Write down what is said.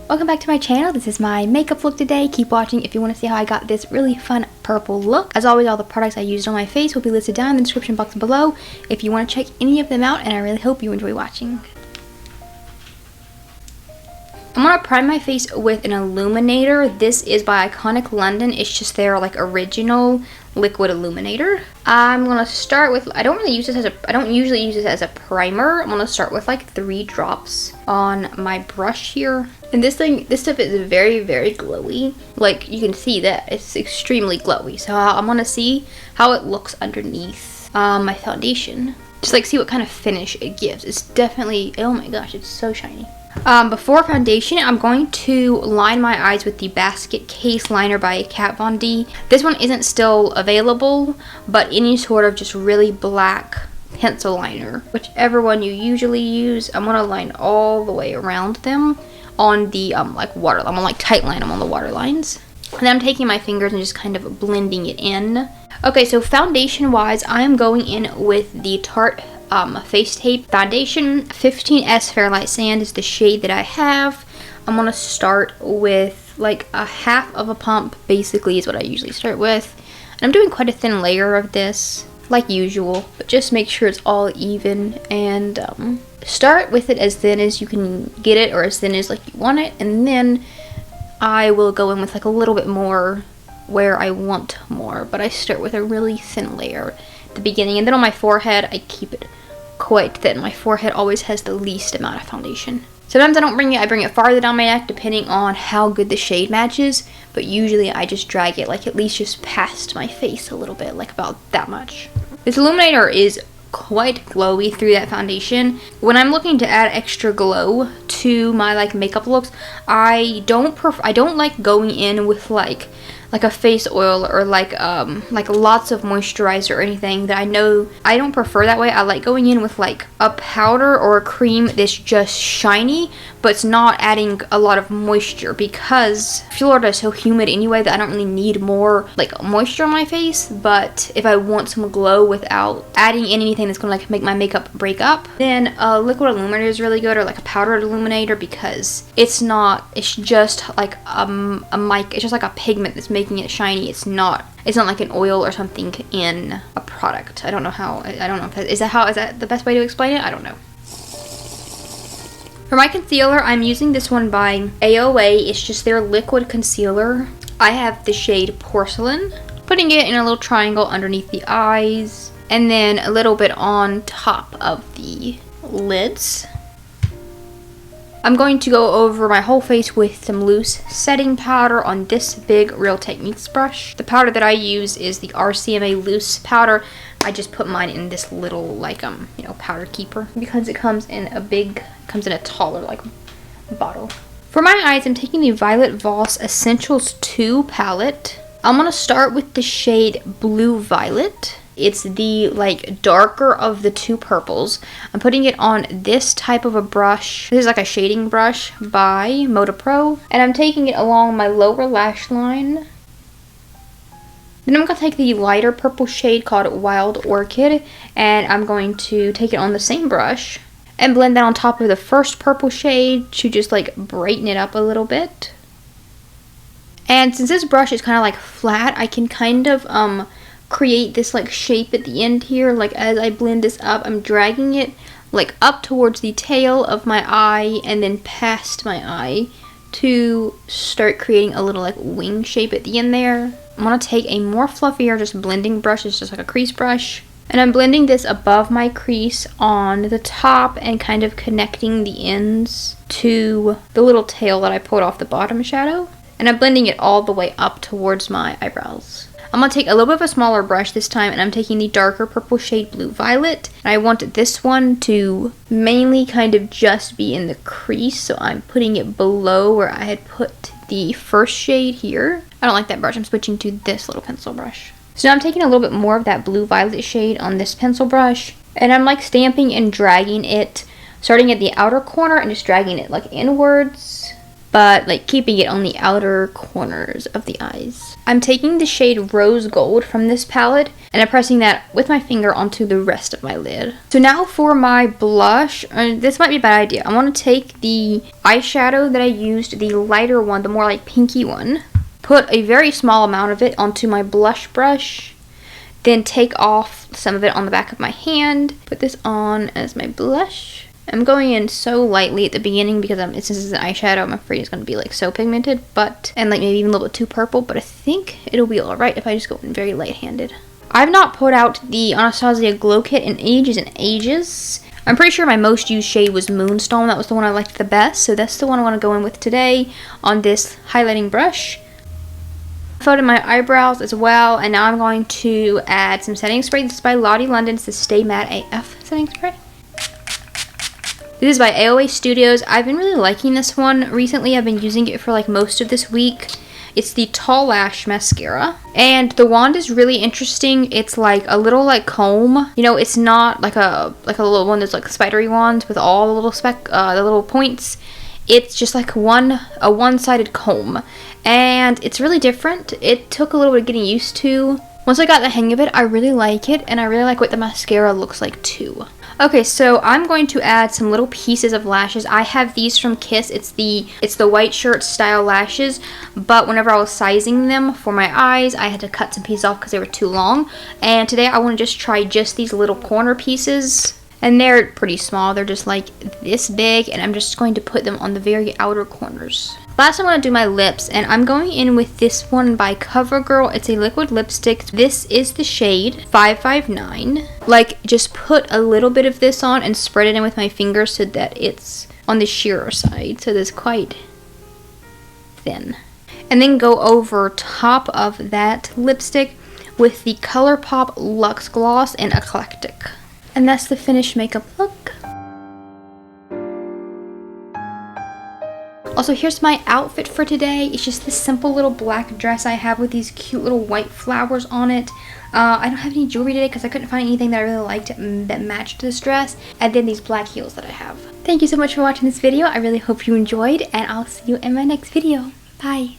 Welcome back to my channel. This is my makeup look today. Keep watching if you want to see how I got this really fun purple look. As always, all the products I used on my face will be listed down in the description box below if you want to check any of them out, and I really hope you enjoy watching. I'm going to prime my face with an illuminator. This is by Iconic London. It's just their like original liquid illuminator. I'm going to start with, I don't usually use this as a primer. I'm going to start with like 3 drops on my brush here. And this stuff is very, very glowy. Like you can see that it's extremely glowy. So I'm going to see how it looks underneath my foundation. Just like see what kind of finish it gives. It's definitely, oh my gosh, it's so shiny. Before foundation, I'm going to line my eyes with the Basket Case Liner by Kat Von D. This one isn't still available, but any sort of just really black pencil liner, whichever one you usually use, I'm going to line all the way around them on the like water. I'm going to like tight line them on the water lines. And then I'm taking my fingers and just kind of blending it in. Okay, so foundation wise, I'm going in with the Tarte Face Tape Foundation. 15S Fairlight Sand is the shade that I have. I'm going to start with like a half of a pump, basically is what I usually start with. And I'm doing quite a thin layer of this, like usual, but just make sure it's all even, and start with it as thin as you can get it, or as thin as like you want it, and then I will go in with like a little bit more where I want more, but I start with a really thin layer at the beginning, and then on my forehead I keep it quite thin. My forehead always has the least amount of foundation. Sometimes I bring it farther down my neck depending on how good the shade matches, but usually I just drag it like at least just past my face a little bit, like about that much. This illuminator is quite glowy through that foundation. When I'm looking to add extra glow to my like makeup looks, I don't like going in with like a face oil or like lots of moisturizer or anything that I know I don't prefer that way. I like going in with like a powder or a cream that's just shiny, but it's not adding a lot of moisture, because Florida is so humid anyway that I don't really need more like moisture on my face. But if I want some glow without adding in anything that's gonna like make my makeup break up, then a liquid illuminator is really good, or like a powdered illuminator, because it's just like it's just like a pigment that's making it shiny. It's not like an oil or something in a product. I don't know if is that the best way to explain it? I don't know. For my concealer, I'm using this one by AOA. It's just their liquid concealer. I have the shade Porcelain. Putting it in a little triangle underneath the eyes, and then a little bit on top of the lids. I'm going to go over my whole face with some loose setting powder on this big Real Techniques brush. The powder that I use is the RCMA loose powder. I just put mine in this little like powder keeper, because it comes in a taller like bottle. For my eyes, I'm taking the Violet Voss Essentials 2 palette. I'm gonna start with the shade Blue Violet. It's the like darker of the 2 purples. I'm putting it on this type of a brush. This is like a shading brush by Moda Pro, and I'm taking it along my lower lash line. Then I'm going to take the lighter purple shade called Wild Orchid, and I'm going to take it on the same brush and blend that on top of the first purple shade to just like brighten it up a little bit. And since this brush is kind of like flat, I can kind of create this like shape at the end here. Like as I blend this up, I'm dragging it like up towards the tail of my eye and then past my eye to start creating a little like wing shape at the end there. I'm going to take a more fluffier just blending brush. It's just like a crease brush, and I'm blending this above my crease on the top and kind of connecting the ends to the little tail that I pulled off the bottom shadow, and I'm blending it all the way up towards my eyebrows. I'm going to take a little bit of a smaller brush this time, and I'm taking the darker purple shade Blue Violet, and I want this one to mainly kind of just be in the crease, so I'm putting it below where I had put the first shade here. I don't like that brush. I'm switching to this little pencil brush. So now I'm taking a little bit more of that Blue Violet shade on this pencil brush, and I'm like stamping and dragging it, starting at the outer corner and just dragging it like inwards but like keeping it on the outer corners of the eyes. I'm taking the shade Rose Gold from this palette and I'm pressing that with my finger onto the rest of my lid. So now for my blush, this might be a bad idea. I want to take the eyeshadow that I used, the lighter one, the more like pinky one, put a very small amount of it onto my blush brush, then take off some of it on the back of my hand, put this on as my blush. I'm going in so lightly at the beginning because since this is an eyeshadow, I'm afraid it's going to be like so pigmented, and like maybe even a little bit too purple, but I think it'll be alright if I just go in very light-handed. I've not put out the Anastasia Glow Kit in ages and ages. I'm pretty sure my most used shade was Moonstone. That was the one I liked the best, so that's the one I want to go in with today on this highlighting brush. I filled in my eyebrows as well, and now I'm going to add some setting spray. This is by Lottie London. It's the Stay Matte AF setting spray. This is by AOA Studios. I've been really liking this one recently. I've been using it for like most of this week. It's the Tallash mascara, and the wand is really interesting. It's like a little like comb. You know, it's not like a little one that's like spidery wands with all the little the little points. It's just like a one-sided comb, and it's really different. It took a little bit of getting used to. Once I got the hang of it, I really like it, and I really like what the mascara looks like too. Okay, so I'm going to add some little pieces of lashes. I have these from Kiss. It's the white shirt style lashes, but whenever I was sizing them for my eyes, I had to cut some pieces off because they were too long. And today I want to just try just these little corner pieces. And they're pretty small. They're just like this big, and I'm just going to put them on the very outer corners. Last, I'm going to do my lips, and I'm going in with this one by CoverGirl. It's a liquid lipstick. This is the shade 559. Like, just put a little bit of this on and spread it in with my finger so that it's on the sheerer side, so that's quite thin. And then go over top of that lipstick with the ColourPop Luxe Gloss in Eclectic. And that's the finished makeup look. Also, here's my outfit for today. It's just this simple little black dress I have with these cute little white flowers on it. I don't have any jewelry today because I couldn't find anything that I really liked that matched this dress. And then these black heels that I have. Thank you so much for watching this video. I really hope you enjoyed, and I'll see you in my next video. Bye.